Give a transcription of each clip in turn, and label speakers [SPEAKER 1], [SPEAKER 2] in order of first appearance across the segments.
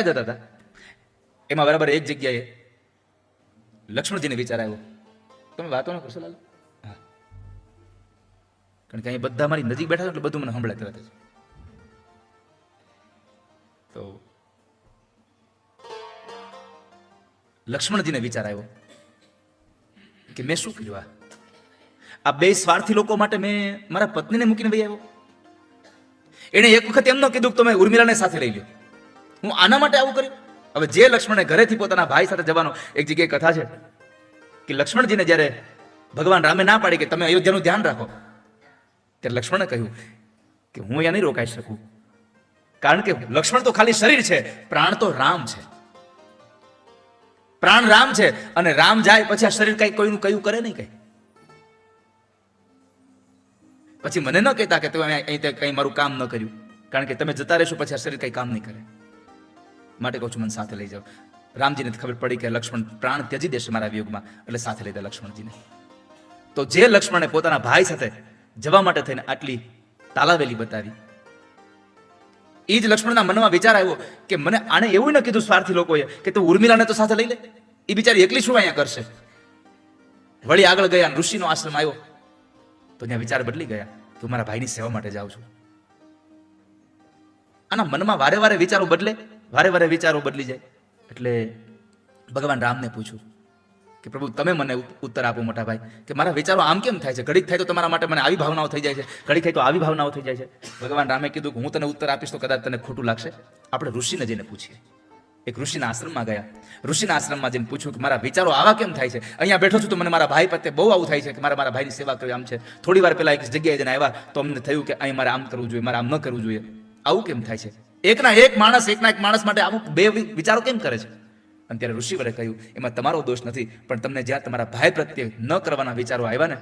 [SPEAKER 1] જતા હતા એમાં બરાબર એક જગ્યાએ લક્ષ્મણજીને વિચાર આવ્યો, તમે વાતો ન કરશો લાલ? હા, કારણ કે અહીં બધા મારી નજીક બેઠા એટલે બધું મને સંભળાય તરત જ. તો લક્ષ્મણજીને વિચાર આવ્યો કે મેં શું કર્યું? આ બે સ્વાર્થી લોકો માટે મેં મારા પત્નીને મૂકીને વહી આવ્યો. એને એક વખત એમ ન કીધું કે તમે ઉર્મિલાને સાથે લઈ લો. હું આના માટે આવું કર્યું? હવે જે લક્ષ્મણે ઘરેથી પોતાના ભાઈ સાથે જવાનો, એક જગ્યાએ કથા છે કે લક્ષ્મણજીને જ્યારે ભગવાન રામે ના પાડી કે તમે અયોધ્યાનું ધ્યાન રાખો, ત્યારે લક્ષ્મણે કહ્યું કે હું અહીંયા નહીં રોકાઈ શકું, કારણ કે લક્ષ્મણ તો ખાલી શરીર છે, પ્રાણ તો રામ છે. પ્રાણ રામ છે અને રામ જાય પછી આ શરીર કઈ કોઈનું કયું કરે નહીં કઈ. પછી મને ન કહેતા કે તમે અહીં કઈ મારું કામ ન કર્યું, કારણ કે તમે જતા રહેશો પછી આ શરીર કઈ કામ નહીં કરે. માટે કહું છું મને સાથે લઈ જાઓ. રામજીને ખબર પડી કે લક્ષ્મણ પ્રાણ ત્યજી દેશે મારા વિયોગમાં, એટલે સાથે લઈ દે લક્ષ્મણજીને. તો જે લક્ષ્મણે પોતાના ભાઈ સાથે જવા માટે થઈને આટલી તાલાવેલી બતાવી, એ જ લક્ષ્મણના મનમાં વિચાર આવ્યો કે મને આને એવું ન કીધું સ્વાર્થી લોકોએ કે તું ઉર્મિલાને તો સાથે લઈ લે, એ બિચારી એકલી શું અહીંયા કરશે? વળી આગળ ગયા, ઋષિનો આશ્રમ આવ્યો તો ત્યાં વિચાર બદલી ગયા કે હું મારા ભાઈની સેવા માટે જાઉં છું. આના મનમાં વારે વારે વિચારો બદલે, વારે વારે વિચારો બદલી જાય. એટલે ભગવાન રામને પૂછ્યું કે પ્રભુ તમે મને ઉત્તર આપો મોટા ભાઈ, કે મારા વિચારો આમ કેમ થાય છે? ઘડીક થાય તો તમારા માટે મને આવી ભાવનાઓ થઈ જાય છે, ઘડીક થાય તો આવી ભાવનાઓ થઈ જાય છે. ભગવાન રામે કીધું કે હું તને ઉત્તર આપીશ તો કદાચ તને ખોટું લાગશે, આપણે ઋષિને જઈને પૂછીએ. એક ઋષિના આશ્રમમાં ગયા. ઋષિના આશ્રમમાં જઈને પૂછ્યું કે મારા વિચારો આવા કેમ થાય છે? અહીંયા બેઠો છું તો મને મારા ભાઈ પ્રત્યે બહુ આવું થાય છે કે મારા ભાઈની સેવા કરવી આમ છે. થોડી વાર પહેલા એક જગ્યાએ જઈને આવ્યા તો અમને થયું કે અહીં મારે આમ કરવું જોઈએ, મારે આમ ન કરવું જોઈએ. આવું કેમ થાય છે? એકના એક માણસ માટે આવું બે વિચારો કેમ કરે છે? અને ત્યારે ઋષિવરે કહ્યું એમાં તમારો દોષ નથી, પણ તમને જ્યાં તમારા ભાઈ પ્રત્યે ન કરવાના વિચારો આવ્યા ને,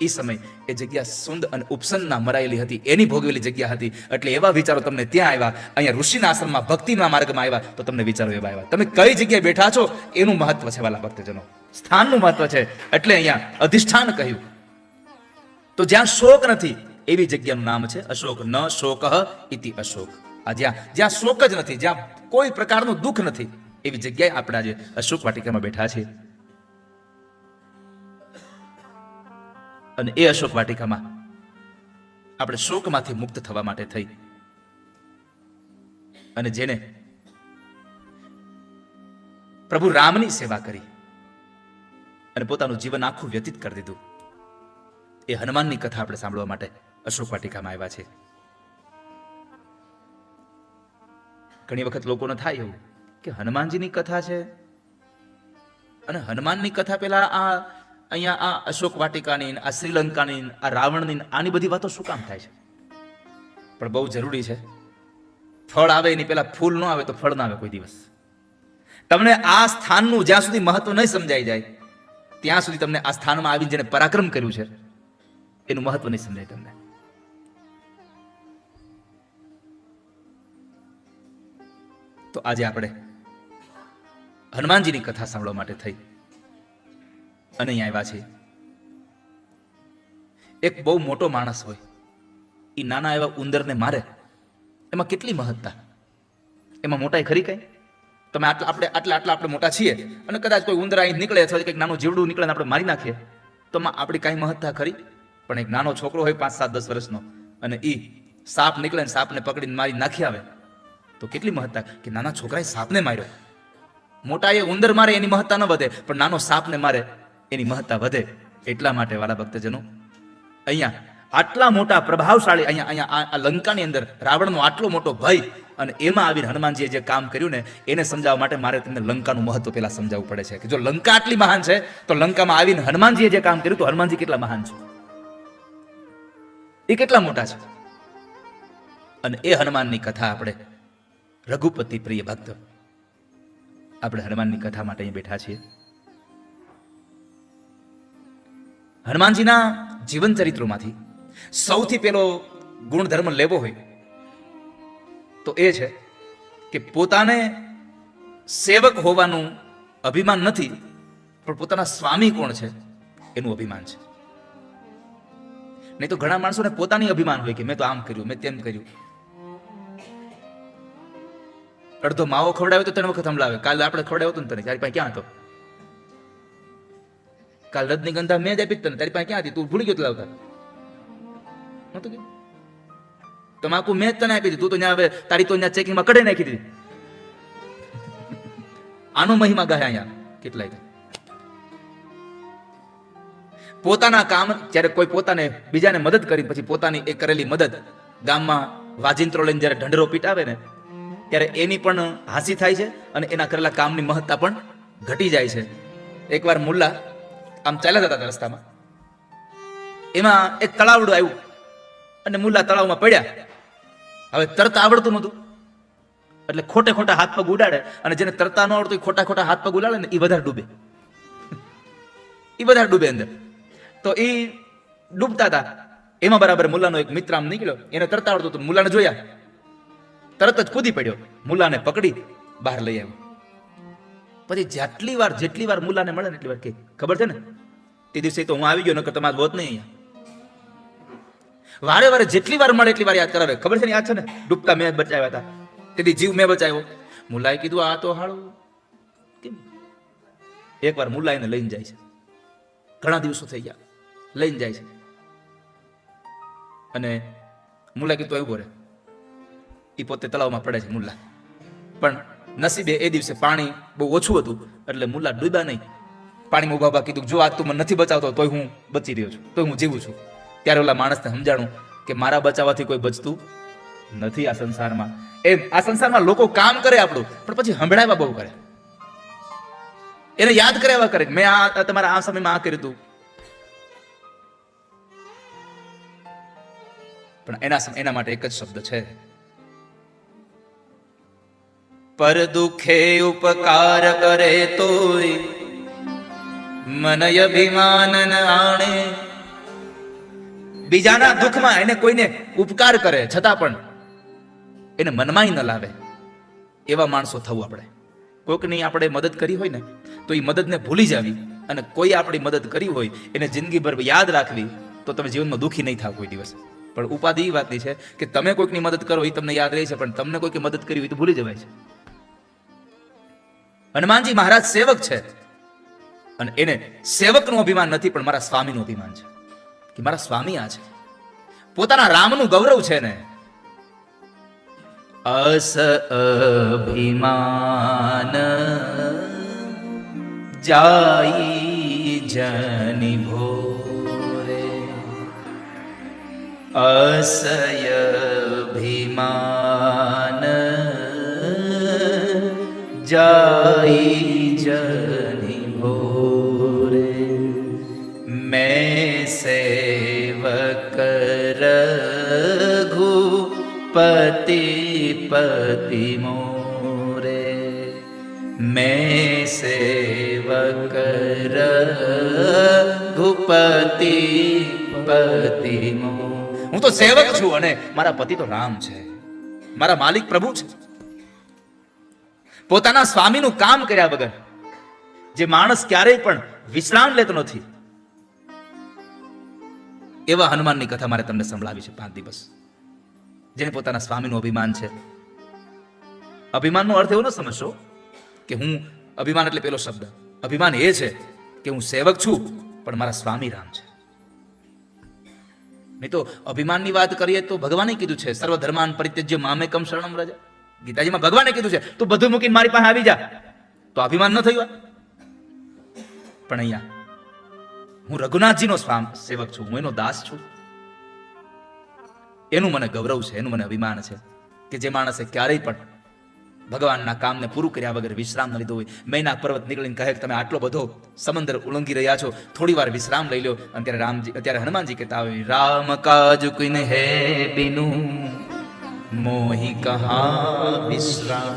[SPEAKER 1] એ સમય એ જગ્યા સુંદ અને ઉપસનના મરાયેલી હતી, એની ભોગવેલી જગ્યા હતી. એટલે એવા વિચારો તમને ત્યાં આવ્યા. અહીંયા ઋષિના આશ્રમમાં ભક્તિના માર્ગમાં આવ્યા તો તમને વિચારો એવા આવ્યા. તમે કઈ જગ્યાએ બેઠા છો એનું મહત્વ છે વાલા ભક્તજનો, સ્થાનનું મહત્વ છે. એટલે અહીંયા અધિષ્ઠાન કહ્યું. તો જ્યાં શોક નથી એવી જગ્યાનું નામ છે અશોક. ન શોક ઇતિ અશોક. આ જ્યાં શોક જ નથી, જ્યાં કોઈ પ્રકારનું દુઃખ નથી, એવી જગ્યાએ આપણે આજે અશોક વાટિકામાં બેઠા છીએ. અને એ અશોક વાટિકામાં આપણે શોકમાંથી મુક્ત થવા માટે થઈ અને જેને પ્રભુ રામની સેવા કરી અને પોતાનું જીવન આખું વ્યતીત કરી દીધું, એ હનુમાનની કથા આપણે સાંભળવા માટે અશોક વાટિકામાં આવ્યા છે. ઘણી વખત લોકોને થાય એવું કે હનુમાનજીની કથા છે અને હનુમાનની કથા પેલા અહીંયા આ અશોક વાટિકાની, આ શ્રીલંકાની, આ રાવણની, આની બધી વાતો શું કામ થાય છે? પણ બહુ જરૂરી છે. ફળ આવે એની પેલા ફૂલ ન આવે તો ફળ ના આવે કોઈ દિવસ. તમને આ સ્થાનનું જ્યાં સુધી મહત્વ નહીં સમજાઈ જાય ત્યાં સુધી તમને આ સ્થાનમાં આવીને જેને પરાક્રમ કર્યું છે એનું મહત્વ નહીં સમજાય તમને. તો આજે આપણે હનુમાનજીની કથા સાંભળવા માટે થઈ અને અહીં આવ્યા છે. એક બહુ મોટો માણસ હોય, એ નાના એવા ઉંદરને મારે, એમાં કેટલી મહત્તા? એમાં મોટાઈ ખરી કઈ? તમે આપણે મોટા છીએ અને કદાચ કોઈ ઉંદર અહીં નીકળે અથવા કંઈક નાનું જીવડું નીકળે આપણે મારી નાખીએ તો આપણી કાંઈ મહત્તા ખરી? પણ એક નાનો છોકરો હોય 5, 7, 10 વર્ષનો અને એ સાપ નીકળે ને સાપને પકડીને મારી નાખી આવે તો કેટલી મહત્તા કે નાના છોકરાએ સાપને માર્યો. મોટા એ ઉંદર મારે એની મહત્તા ન વધે, પણ નાનો સાપને મારે એની મહત્તા વધે. એટલા માટે વાલા ભક્તજનો અહીંયા આટલા મોટા પ્રભાવશાળી અહીંયા આ લંકાની અંદર રાવણનો આટલો મોટો ભય અને એમાં આવીને હનુમાનજીએ જે કામ કર્યું ને એને સમજાવવા માટે મારે તમને લંકાનું મહત્વ પેલા સમજાવવું પડે છે કે જો લંકા આટલી મહાન છે તો લંકામાં આવીને હનુમાનજીએ જે કામ કર્યું તો હનુમાનજી કેટલા મહાન છે, એ કેટલા મોટા છે. અને એ હનુમાનની કથા આપણે રઘુપતિ પ્રિય ભક્ત આપણે હનુમાનની કથા માટે અહીં બેઠા છીએ. હનુમાનજીના જીવન ચરિત્રોમાંથી સૌથી પહેલો ગુણધર્મ લેવો હોય તો એ છે કે પોતાને સેવક હોવાનું અભિમાન નથી, પણ પોતાના સ્વામી કોણ છે એનું અભિમાન છે. નહીં તો ઘણા માણસોને પોતાની અભિમાન હોય કે મેં તો આમ કર્યું, મેં તેમ કર્યું. અડધો માવો ખવડાવ્યો તો 3 વખત હમલાવે. કાલે આપણે ખવડાવ્યો હતો ને તને, તારી પાસે ક્યાં હતો? કાલ રજનીગંધા મેં જ આપી તને, તારી પાસે ક્યાં હતી? તું ભૂલી ગયો લાવતા નતું કે? તમાકુ મેં જ તને આપી દીધી, તું તો ત્યાં હવે તારી તો ત્યાં ચેકિંગમાં કઢાઈ નાખી દીધી. આનો મહિમા ગાય અહીંયા કેટલાય. પોતાના કામ, જ્યારે કોઈ પોતાને બીજાને મદદ કરી પછી પોતાની એ કરેલી મદદ ગામમાં વાજિંત્રો લઈને જ્યારે ઢંઢરો પીટાવે ને ત્યારે એની પણ હાસી થાય છે અને એના કરેલા કામની મહત્તા પણ ઘટી જાય છે. એકવાર મુલ્લા આમ ચાલ્યા જતા હતા રસ્તામાં, એમાં એક તળાવડું આવ્યું અને મુલ્લા તળાવમાં પડ્યા. હવે તરતા આવડતું નહોતું એટલે ખોટે ખોટા હાથ પગ ઉડાડે, અને જેને તરતા ન આવડતું ખોટા ખોટા હાથ પગ ઉડાડે ને એ વધારે ડૂબે. એ વધારે ડૂબે અંદર. તો એ ડૂબતા હતા એમાં બરાબર મુલ્લાનો એક મિત્ર આમ નીકળ્યો, એને તરતા આવડતું હતું. મુલ્લાને જોયા, તરત જ કૂદી પડ્યો, મુલ્લાને પકડી બહાર લઈ આવ્યો. પછી જેટલી વાર મુલ્લાને મળે ને એટલી વાર કે ખબર છે ને તે દિવસે તો હું આવી ગયો, નકર તમારે હોત નહીં અહીંયા. વારે વારે જેટલી વાર મળે એટલી વાર યાદ કરાવે. ખબર છે ને, યાદ છે ને, ડૂબતા મેં બચાવ્યા હતા, તેથી જીવ મેં બચાવ્યો. મુલ્લાએ કીધું આ તો હાળું કેમ. એકવાર મુલ્લા એને લઈને જાય છે, ઘણા દિવસો થઈ ગયા, લઈને જાય છે અને મુલ્લા કીધું એવું કરે. એ પોતે તળાવમાં પડે છે મુલ્લા, પણ નસીબે એ દિવસે પાણી બહુ ઓછું હતું એટલે મુલ્લા ડૂબ્યા નહીં. પાણીમાં ઉભા કીધું જો આજ તું મને નથી બચાવતો તોય હું બચી રહ્યો છું, તોય હું જીવું છું. ત્યારે ઓલા માણસને સમજાણું કે મારા બચાવવાથી કોઈ બચતું નથી આ સંસારમાં. એમ આ સંસારમાં લોકો કામ કરે આપણું, પણ પછી સંભળાવ્યા બહુ કરે, એને યાદ કર્યા કરે મેં આ તમારા આ સમયમાં આ કર્યું હતું, પણ એના માટે એક જ શબ્દ છે, પર દુખે ઉપકાર કરે તોય મનય અભિમાન ન આણે. બીજાના દુઃખમાં એને કોઈને ઉપકાર કરે છતાં પણ એને મનમાં ન લાવે એવા માણસો થવું આપણે. કોઈકની આપણે મદદ કરી હોય ને તો એ મદદને ભૂલી જાવી, અને કોઈ આપણી મદદ કરી હોય એને જિંદગીભર યાદ રાખવી, તો તમે જીવનમાં દુઃખી નહીં થાવ કોઈ દિવસ. પણ ઉપાધિ એ વાતની છે કે તમે કોઈકની મદદ કરો એ તમને યાદ રહે છે, પણ તમને કોઈકે મદદ કરી હોય તો ભૂલી જવાય છે. હનુમાનજી મહારાજ સેવક છે અને એને સેવકનું અભિમાન નથી, પણ મારા સ્વામીનું અભિમાન છે કે મારા સ્વામી આ છે. પોતાના રામનું ગૌરવ છે ને. અસ અભિમાન જાઈ જનિ ભોરે, અસય અભિમાન જાઈ જનિ ભોરે, मैं सेवक रघुपति पति मोरे, मैं सेवक रघुपति पति मोरे. હું તો સેવક છું અને મારા પતિ તો રામ છે, મારા માલિક પ્રભુ છે. પોતાના સ્વામીનું કામ કર્યા વગર જે માણસ ક્યારેય પણ વિશ્રામ લેતો નથી, એવા હનુમાનની કથા મારે તમને સંભળાવી છે 5 દિવસ. જેને પોતાના સ્વામીનું અભિમાન છે. અભિમાનનો અર્થ એવો ન સમજશો કે હું અભિમાન એટલે પેલો શબ્દ. અભિમાન એ છે કે હું સેવક છું પણ મારા સ્વામી રામ છે. નહીં તો અભિમાનની વાત કરીએ તો ભગવાને કીધું છે સર્વ ધર્માન પરિત્યજ્ય મામેકમ શરણમ વ્રજ. ગીતાજીમાં ભગવાને કીધું છે તું બધું મૂકીને મારી પાસે આવી જા, તો અભિમાન ન થયું. પણ અહીંયા હું રઘુનાથજીનો સેવક છું, હું એનો દાસ છું, એનું મને ગૌરવ છે, એનું મને અભિમાન છે કે જે માણસે ક્યારેય પણ ભગવાનના કામને પૂરું કર્યા વગર વિશ્રામ ન લીધો હોય. મહિના પર્વત નીકળીને કહે કે તમે આટલો બધો સમંદર ઉલ્લંઘી રહ્યા છો, થોડી વાર વિશ્રામ લઈ લો. અને ત્યારે હનુમાનજી કહેતા હોય રામ કાજ કિન હે બિનુ મોહી કહા વિશ્રામ.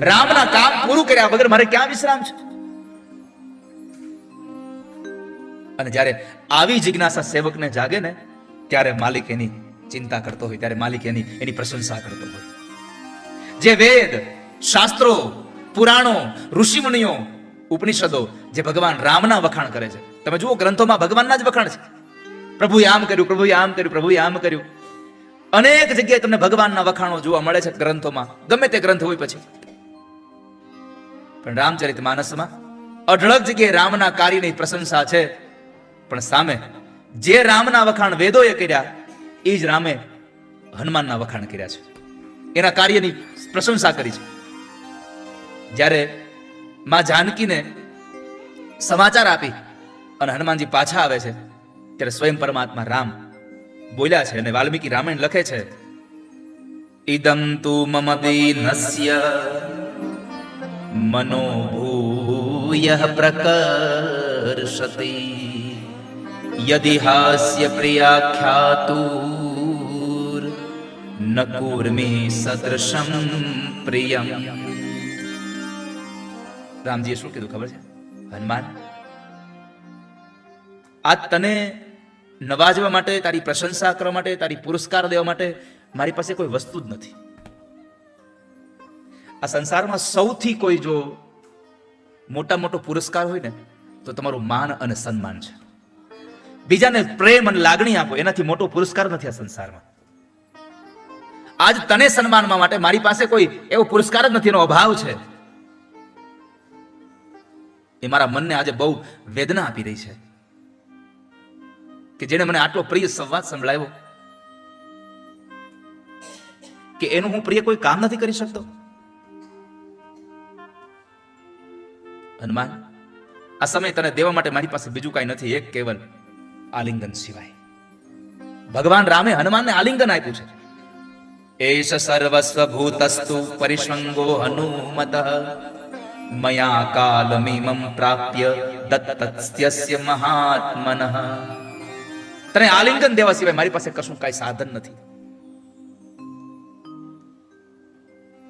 [SPEAKER 1] રામના કામ પૂરું કર્યા વગર મારે ક્યાં વિશ્રામ છે? અને જ્યારે આવી જિજ્ઞાસા સેવકને જાગે ને ત્યારે માલિક એની ચિંતા કરતો હોય, ત્યારે માલિક એની પ્રશંસા કરતો હોય. જે વેદ શાસ્ત્રો પુરાણો ઋષિમુનિઓ ઉપનિષદો જે ભગવાન રામના વખાણ કરે છે, તમે જુઓ ગ્રંથોમાં ભગવાનના જ વખાણ છે. પ્રભુએ આમ કર્યું, પ્રભુએ આમ કર્યું, પ્રભુએ આમ કર્યું. અનેક જગ્યાએ તમને ભગવાનના વખાણો જોવા મળે છે ગ્રંથોમાં, ગમે તે ગ્રંથ હોય. પછી પણ રામચરિત માનસમાં અઢળક જગ્યાએ રામના કાર્યની પ્રશંસા છે, પણ સામે જે રામના વખાણ વેદોએ કર્યા એ જ રામે હનુમાનના વખાણ કર્યા છે, એના કાર્યની પ્રશંસા કરી છે. જ્યારે માં જાનકીને સમાચાર આપી અને હનુમાનજી પાછા આવે છે, ત્યારે સ્વયં પરમાત્મા રામ બોલ્યા છે. અને વાલ્મીકી રામાયણ લખે છે, ઇદમ તુ મમ દીનસ્ય મનોભૂયઃ પ્રકર્ષતિ યદિ હાસ્ય પ્રિયાખ્યાતુર ન કૂર્મિ સદૃશમ પ્રિયમ. રામજીએ શું કીધું ખબર છે? હનુમાન, આ તને નવાજવા માટે, તારી પ્રશંસા કરવા માટે, તારી પુરસ્કાર દેવા માટે મારી પાસે કોઈ વસ્તુ જ નથી. આ સંસારમાં સૌથી કોઈ જો મોટો પુરસ્કાર હોય ને તો તમારું માન અને સન્માન છે. બીજાને પ્રેમ અને લાગણી આપો, એનાથી મોટો પુરસ્કાર નથી આ સંસારમાં. આજ તને સન્માનવા માટે મારી પાસે કોઈ એવો પુરસ્કાર જ નથી, એનો અભાવ છે. એ મારા મનને આજે બહુ વેદના આપી રહી છે કે જેને મને આટલો પ્રિય સંવાદ સંભળાવ્યો કે એનું હું પ્રિય કોઈ કામ નથી કરી શકતો. હનુમાન, આ સમય તને દેવા માટે મારી પાસે બીજું કાંઈ નથી, એક કેવલ આલિંગન સિવાય. ભગવાન રામે હનુમાનને આલિંગન આપ્યું છે. એષ સર્વસ્વ ભૂતસ્તુ પરિષ્વંગો હનુમતઃ મયા કાલમિમં પ્રાપ્ય દત્તસ્ય મહાત્મનઃ. તને આલિંગન દેવા સિવાય મારી પાસે કશું કાંઈ સાધન નથી.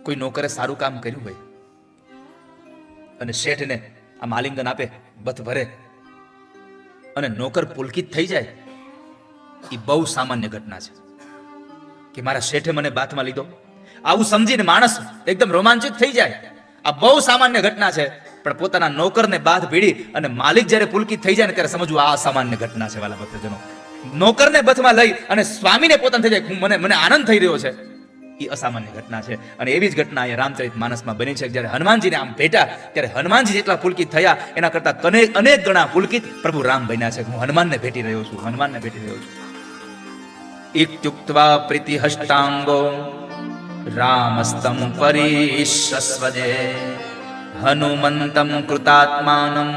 [SPEAKER 1] કોઈ નોકરે સારું કામ કર્યું હોય અને શેઠને આમ આલિંગન આપે, બથ ભરે, અને નોકર પુલકિત થઈ જાય, એ બહુ સામાન્ય ઘટના છે કે મારા શેઠે મને બાથમાં લીધો. આવું સમજીને માણસ એકદમ રોમાંચિત થઈ જાય. આ બહુ સામાન્ય ઘટના છે, પણ પોતાના નોકરને બાથ ભીડી અને માલિક જ્યારે પુલકિત થઈ જાય ને ત્યારે સમજવું આ અસામાન્ય ઘટના છે. વાલા ભક્તજનો, નોકરને બથમાં લઈ અને સ્વામીને પોતાને થઈ જાય મને આનંદ થઈ રહ્યો છે, એ અસામાન્ય ઘટના છે. અને એવી જ ઘટના એ રામચરિત માનસમાં બની છે. જ્યારે હનુમાનજીને આમ ભેટા ત્યારે હનુમાનજી જેટલા પુલકિત થયા એના કરતા અનેક ગણા પુલકિત પ્રભુ રામ બન્યા છે. હું હનુમાનને ભેટી રહ્યો છું, હનુમાનને ભેટી રહ્યો છું. ઇત્યુક્ત્વા પ્રીતિહષ્ટાંગો રામસ્તમ પરિશસ્વજે હનુમંતમ કૃતાત્માનમ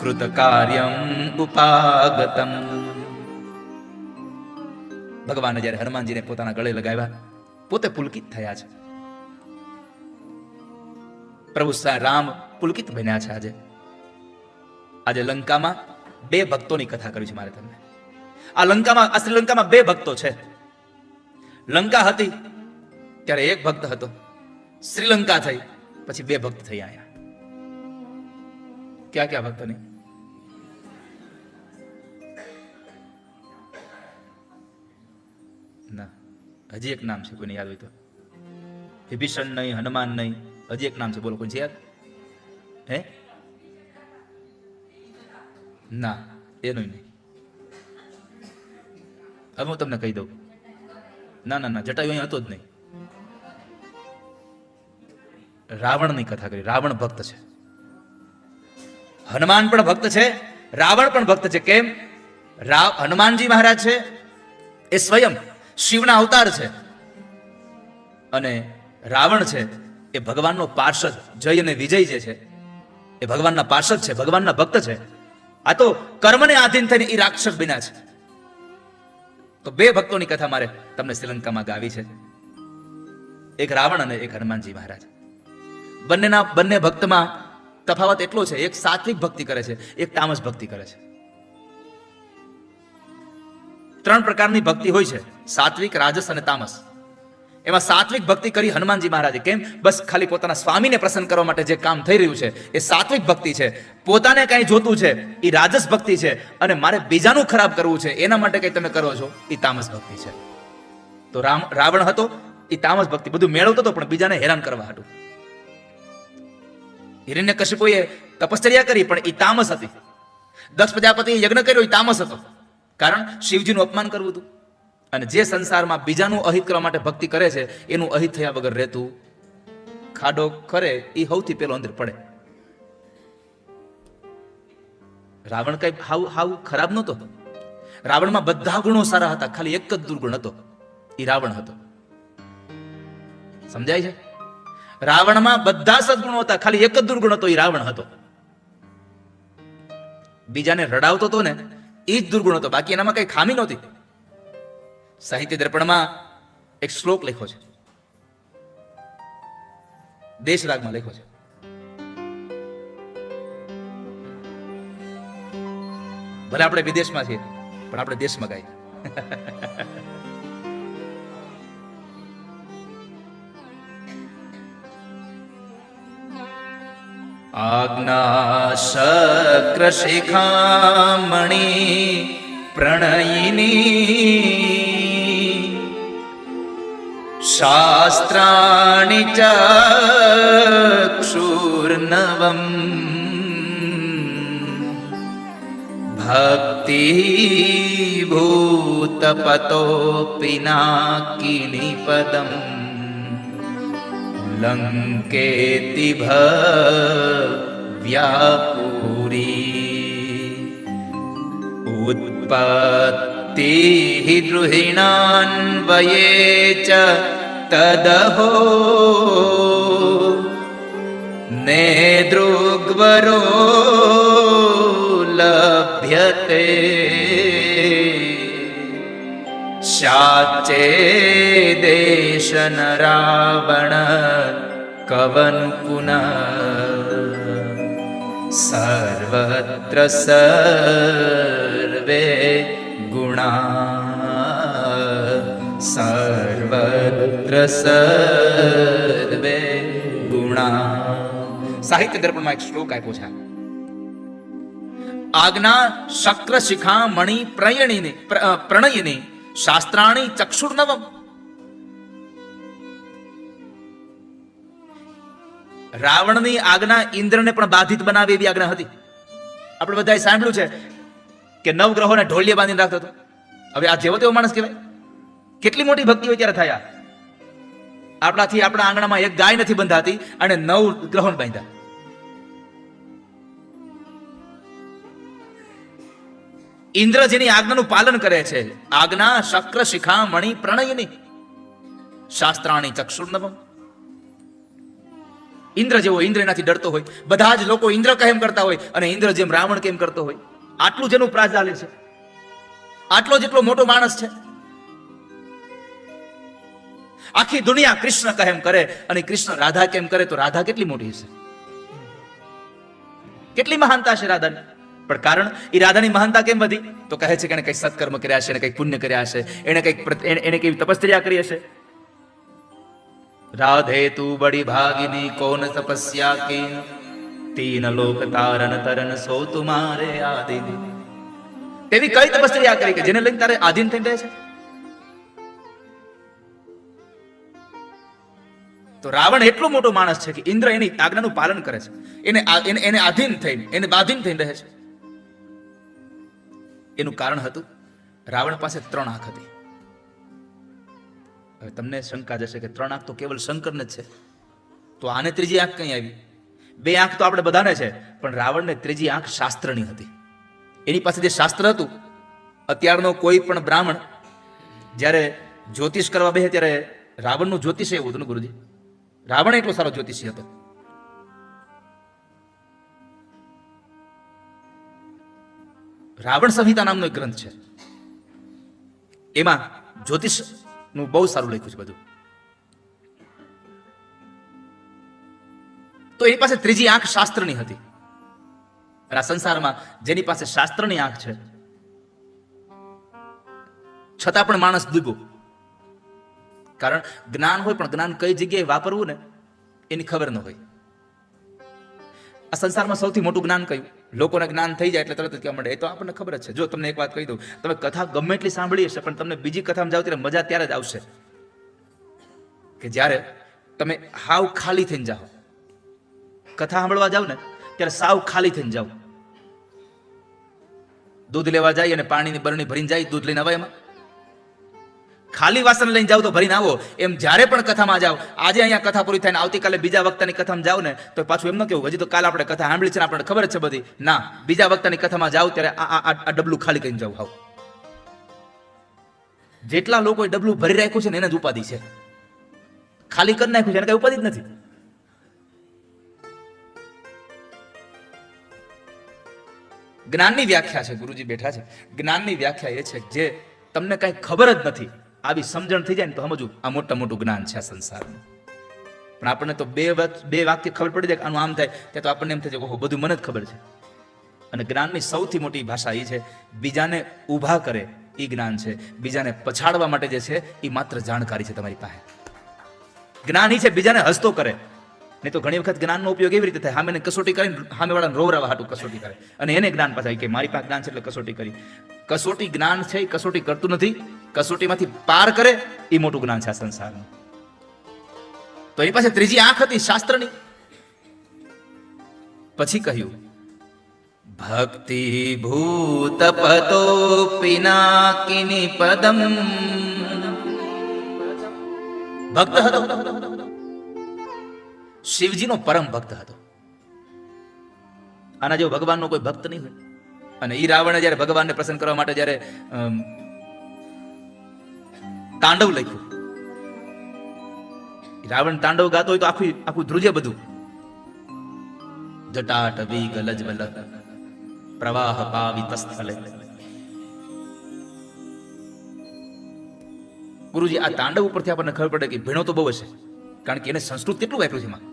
[SPEAKER 1] કૃતકાર્યમ ઉપાગતમ. ભગવાને જ્યારે હનુમાનજીને પોતાના ગળે લગાવ્યા, પોતે પુલકિત થયા છે. પ્રભુ રામ પુલકિત બન્યા છે. આજે લંકામાં 2 ભક્તોની કથા કરી છે મારે તમને. આ શ્રીલંકામાં 2 ભક્તો છે. લંકા હતી ત્યારે 1 ભક્ત હતો, શ્રીલંકા થઈ પછી 2 ભક્ત થઈ આયા. ક્યાં ભક્ત નહીં? ના, હજી એક નામ છે, કોઈને યાદ હોય તો? વિભીષણ નહીં, હનુમાન નહીં, હજી એક નામ છે, બોલો કોઈ છે યાદ? હે? ના, એનું નહીં. હવે હું તમને કહી દઉં. ના, જટાયુ અહીં હતો જ નહીં. રાવણની કથા કરી. રાવણ ભક્ત છે, હનુમાન પણ ભક્ત છે, રાવણ પણ ભક્ત છે. કેમ? હનુમાનજી મહારાજ છે એ સ્વયં શિવના અવતાર છે, અને રાવણ છે એ ભગવાનનો પાર્ષદ, જય અને વિજય જે છે એ ભગવાનના પાર્ષદ છે, ભગવાનના ભક્ત છે. આ તો કર્મને આધીન થઈને એ રાક્ષસ બન્યા છે. તો 2 ભક્તોની કથા મારે તમને શ્રીલંકામાં ગાવી છે, એક રાવણ અને એક હનુમાનજી મહારાજ. બંને ભક્તમાં તફાવત એટલો છે, એક સાત્વિક ભક્તિ કરે છે, એક તામસ ભક્તિ કરે છે. 3 પ્રકારની ભક્તિ હોય છે, સાત્વિક, રાજસ અને તામસ. એમાં સાત્વિક ભક્તિ કરી હનુમાનજી મહારાજે. કેમ? બસ ખાલી પોતાના સ્વામીને પ્રસન્ન કરવા માટે જે કામ થઈ રહ્યું છે એ સાત્વિક ભક્તિ છે. પોતાને કઈ જોતું છે એ રાજસ ભક્તિ છે, અને મારે બીજાનું ખરાબ કરવું છે એના માટે કઈ તમે કરો છો એ તામસ ભક્તિ છે. તો રાવણ હતો એ તામસ ભક્તિ, બધું મેળવતો હતો પણ બીજાને હેરાન કરવા હતું. હિરણ્યકશિપુએ તપશ્ચર્યા કરી પણ એ તામસ હતી. દક્ષ પ્રજાપતિએ યજ્ઞ કર્યો એ તામસ હતો, કારણ શિવજીનું અપમાન કરવું હતું. અને જે સંસારમાં બીજાનું અહિત કરવા માટે ભક્તિ કરે છે એનું અહિત થયા વગર રહેતું, ખાડો કરે એ સૌથી પેલો અંદર પડે. રાવણ કઈ હાવ ખરાબ નહોતો. રાવણમાં બધા ગુણો સારા હતા, ખાલી એક જ દુર્ગુણ હતો, એ રાવણ હતો. સમજાય છે? રાવણમાં બધા સદગુણો હતા, ખાલી એક જ દુર્ગુણ હતો, એ રાવણ હતો. બીજાને રડાવતો હતો ને એ જ દુર્ગુણ હતો, બાકી એનામાં કઈ ખામી નહોતી. સાહિત્ય દર્પણમાં એક શ્લોક લખ્યો છે, દેશ રાગમાં લખ્યો છે. ભલે આપણે વિદેશમાં છીએ પણ આપણે દેશમાં ગાઈએ. આજ્ઞા શક્ર શિખામણી પ્રણયિની શાસ્ત્રાણિ ચક્ષુર્નવમ ભક્તિ ભૂતપતો પિનાકિની પદમ લંકેતિ ભવ્યાપુરી ઉત્પત્તિ ગૃહિણાન્વયે ચ તદહો નેદૃગ્વરો લભ્યતે શાચે દેશન રાવણ કવન પુનઃ સર્વત્ર સર્વે ગુણા સર્વત્ર સર્વે ગુણા. સાહિત્ય દર્પણમાં એક શ્લોક આપ્યો છે, આજ્ઞા શક્ર શિખા મણિ પ્રણયિની શાસ્ત્રાણી ચક્ષુર્નવમ. રાવણની આજ્ઞા ઇન્દ્રને પણ બાધિત બનાવે એવી આજ્ઞા હતી. આપણે બધાએ સાંભળ્યું છે કે 9 ગ્રહોને ઢોલિયા બાંધીને રાખતો હતો. હવે આ જેવો તેવો માણસ કહેવાય? કેટલી મોટી ભક્તિ હોય ત્યારે થયા. આપણાથી આપણા આંગણામાં એક ગાય નથી બંધાતી અને 9 ગ્રહોને બાંધ્યા. ઇન્દ્ર જેની આજ્ઞાનું પાલન કરે છે, આજ્ઞા શક્ર શિખા મણિ પ્રણયિની શાસ્ત્રાણી ચક્ષુર્નવમ. ઇન્દ્ર જેવો, ઇન્દ્ર એનાથી ડરતો હોય, બધા જ લોકો ઇન્દ્ર કેમ કરતા હોય અને ઇન્દ્ર જેમ રાવણ કેમ કરતો હોય. આટલું જેનું પ્રાધાન્ય છે, આટલો જેટલો મોટો માણસ છે, આખી દુનિયા કૃષ્ણ કેમ કરે અને કૃષ્ણ રાધા કેમ કરે, તો રાધા કેટલી મોટી છે, કેટલી મહાનતા છે રાધાની. પણ કારણ એ રાધાની મહાનતા કેમ વધી? તો કહે છે કે એને કઈ સત્કર્મ કર્યા છે, એને કઈ પુણ્ય કર્યા હશે, એને કઈ તપસ્યા કરી હશે. રાધે તું બડી ભાગિની કોન તપસ્યા કી તીન લોક તારન તરન સો તુમારે આદિન. તેવી કઈ તપસ્યા કરી કે જેને લઈને તારે આધીન થઈ રહે છે? તો રાવણ એટલો મોટો માણસ છે કે ઇન્દ્ર એની આજ્ઞાનું પાલન કરે છે, એને આધીન થઈને, એને બાધીન થઈને રહે છે. એનું કારણ હતું રાવણ પાસે 3 આંખ હતી. હવે તમને શંકા જશે કે 3 આંખ તો કેવલ શંકરને જ છે, તો આને ત્રીજી આંખ કઈ આવી? 2 આંખ તો આપણે બધાને છે, પણ રાવણને ત્રીજી આંખ શાસ્ત્રની હતી. એની પાસે જે શાસ્ત્ર હતું, અત્યારનો કોઈ પણ બ્રાહ્મણ જ્યારે જ્યોતિષ કરવા બેસે ત્યારે રાવણનું જ્યોતિષ એવું હતું ને ગુરુજી. રાવણ એટલો સારો જ્યોતિષી હતો. રાવણ સંહિતા નામનો એક ગ્રંથ છે, એમાં જ્યોતિષ નું બહુ સારું લખ્યું છે બધું. તો એની પાસે ત્રીજી આંખ શાસ્ત્રની હતી. અને આ સંસારમાં જેની પાસે શાસ્ત્રની આંખ છે છતાં પણ માણસ ડૂબ્યો. કારણ જ્ઞાન હોય પણ જ્ઞાન કઈ જગ્યાએ વાપરવું ને એની ખબર ન હોય. આ સંસારમાં સૌથી મોટું જ્ઞાન કયું? લોકોને જ્ઞાન થઈ જાય એટલે તરત જ કહેવા માંડે, એ તો આપણને ખબર જ છે. જો તમને એક વાત કહી દઉં, તમે કથા ગમે એટલી સાંભળી હશે, પણ તમને બીજી કથામાં જાવ ત્યારે મજા ત્યારે જ આવશે કે જ્યારે તમે હાવ ખાલી થઈને જાઓ. કથા સાંભળવા જાવ ને ત્યારે સાવ ખાલી થઈને જાઓ. દૂધ લેવા જાય અને પાણીની બરણી ભરીને જાય, દૂધ લઈને આવે, એમાં ખાલી વાસણ લઈને જાવ તો ભરીને આવો. એમ જ્યારે પણ કથામાં જાઓ, આજે અહીંયા કથા પૂરી થાય ને આવતીકાલે બીજા વક્તાની કથામાં જાવ ને તો પાછું એમ ન કેવું હજી તો કાલે આપણે કથા સાંભળી છે ને આપણને ખબર જ છે બધી. ના, બીજા વક્તાની કથામાં જાવ ત્યારે આ ડબલું ખાલી કરીને જાવ. હાવ જેટલા લોકોએ ડબલું ભરી રાખ્યું છે ને એને જ ઉપાધિ છે. ખાલી કરી નાખ્યું છે એને કઈ ઉપાધિ જ નથી. જ્ઞાનની વ્યાખ્યા છે, ગુરુજી બેઠા છે, જ્ઞાનની વ્યાખ્યા એ છે જે તમને કઈ ખબર જ નથી આવી સમજણ થઈ જાય ને તો સમજવું આ મોટું જ્ઞાન છે આ સંસારનું. પણ આપણને તો બે વાક્ય ખબર પડી જાય કે આનું આમ થાય ત્યાં તો આપણને એમ થાય છે ઓહો બધું મને જ ખબર છે. અને જ્ઞાનની સૌથી મોટી ભાષા એ છે બીજાને ઊભા કરે એ જ્ઞાન છે, બીજાને પછાડવા માટે જે છે એ માત્ર જાણકારી છે તમારી પાસે. જ્ઞાન એ છે બીજાને હસતો કરે. નહીં તો ઘણી વખત જ્ઞાનનો ઉપયોગ એવી રીતે થાય સામેને કસોટી કરીને સામેવાળાને રોવરાવા હાટું કસોટી કરે અને એને જ્ઞાન પાછા કે મારી પાસે જ્ઞાન છે એટલે કસોટી કરી. કસોટી જ્ઞાન છે એ કસોટી કરતું નથી, કસોટીમાંથી પાર કરે એ મોટું જ્ઞાન છે આ સંસારનું. તો એની પાસે ત્રીજી આંખ હતી શાસ્ત્રની. પછી કહ્યું ભક્તિ ભૂત પતો પિનાકિની પદમ. ભક્ત હતો, શિવજીનો પરમ ભક્ત હતો. આના જેવો ભગવાનનો કોઈ ભક્ત નહીં હોય. અને ઈ રાવણે જયારે ભગવાનને પ્રસન્ન કરવા માટે જયારે તાંડવ લખ્યું, રાવણ તાંડવ ગાતો હોય તો આખું ધ્રુજે બધું. જટાટવી ગલજ્વલ પ્રવાહ પાવિત સ્થલે. ગુરુજી આ તાંડવ ઉપરથી આપણને ખબર પડે કે ભીણો તો બહુ હશે, કારણ કે એને સંસ્કૃત કેટલું વાપર્યું છે એમાં.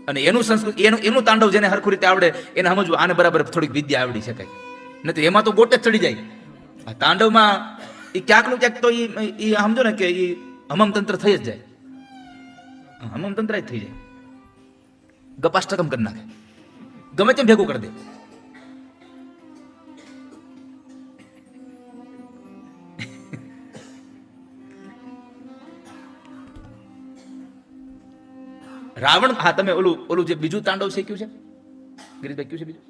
[SPEAKER 1] અને એનું સંસ્કૃત એનું તાંડવ જેને હરખું રીતે આવડે એને સમજવું આને બરાબર થોડીક વિદ્યા આવડી શકાય. નથી એમાં તો ગોટે જ ચડી જાય. આ તાંડવમાં એ ક્યાંકનું ક્યાંક તો એ સમજો ને કે એ હમમતંત્ર થઈ જ જાય. હમમતંત્ર જ થઈ જાય. ગપાષ્ટકમ કરી નાખે, ગમે તેમ ભેગું કરી દે. રાવણ, હા તમે ઓલું જે બીજું તાંડવ શીખ્યું છે ગિરીશભાઈ, કયું છે બીજું?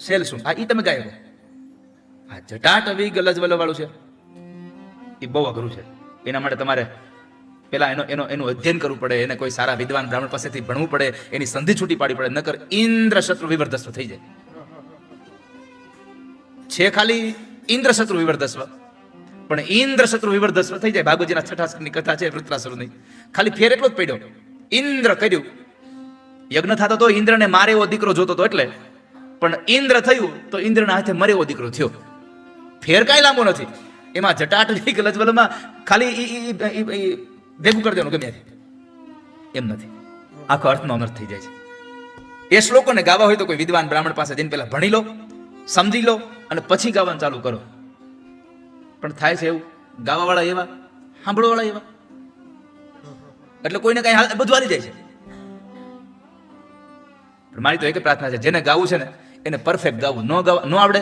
[SPEAKER 1] શેલ શું? હા ઈ તમે ગાયો. હા જટાટવી ગલજવલ વાળું છે એ બહુ અઘરું છે. એના માટે તમારે પેલા એનું અધ્યયન કરવું પડે, એને કોઈ સારા વિદ્વાન બ્રાહ્મણ પાસેથી ભણવું પડે, એની સંધિ છૂટી પાડવી પડે, નકર ઇન્દ્ર શત્રુ વિવર્ધસ્વ થઈ જાય. છે ખાલી ઇન્દ્ર શત્રુ વિવર્ધસ્વ, પણ ઇન્દ્ર શત્રુ વિવર્ધસ્વ થઈ જાય. ભાગવતજીના છઠ્ઠા સ્કંદની કથા છે વૃત્રાસુરની. ખાલી ફેર એટલો જ પડ્યો, ઇન્દ્ર કર્યું યજ્ઞ થતો તો ઇન્દ્રને મારે એવો દીકરો જોતો હતો એટલે, પણ ઇન્દ્ર થયું તો ઇન્દ્રના હાથે મરે એવો દીકરો થયો. ફેર કાંઈ લાંબો નથી એમાં. જટાટવી ગલજવલમાં ખાલી ભેગું કરી દેવાનું ગમે એમ નથી, આખો અર્થનો અનર્થ થઈ જાય છે. એ શ્લોકોને ગાવા હોય તો કોઈ વિદ્વાન બ્રાહ્મણ પાસે જઈને પહેલા ભણી લો, સમજી લો અને પછી ગાવાનું ચાલુ કરો. પણ થાય છે એવું, ગાવાવાળા એવા, સાંભળવાવાળા એવા, એટલે કોઈને કઈ બધું હાલી જાય છે. મારી તો એક પ્રાર્થના છે, જેને ગાવું છે ને એને પરફેક્ટ ગાવું. ન આવડે,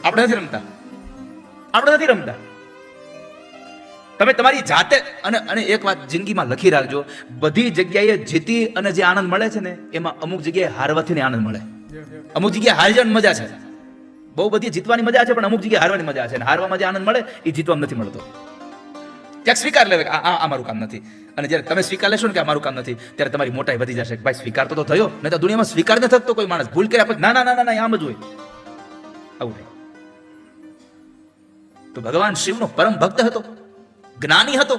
[SPEAKER 1] આપણે નથી રમતા. તમે તમારી જાતે અને એક વાત જિંદગીમાં લખી રાખજો, બધી જગ્યાએ જીતી અને જે આનંદ મળે છે ને એમાં અમુક જગ્યાએ હારવાથી આનંદ મળે. અમુક જગ્યાએ હારી જવાની મજા છે, બહુ બધી જીતવાની મજા છે, પણ અમુક જગ્યાએ હારવાની મજા છે. અને હારવામાં જે આનંદ મળે એ જીતવામાં નથી મળતો. ક્યાંક સ્વીકાર લેવે આ મારું કામ નથી. અને જ્યારે તમે સ્વીકાર લેશો ને કે આ મારું કામ નથી, ત્યારે તમારી મોટાઈ વધી જશે. ભાઈ સ્વીકાર તો થયો, નહીં તો દુનિયામાં સ્વીકાર ન થતો કોઈ માણસ. ભૂલ કર્યા પછી ના આમ જ હોય, આવું નહીં. તો ભગવાન શિવનો પરમ ભક્ત હતો, જ્ઞાની હતો.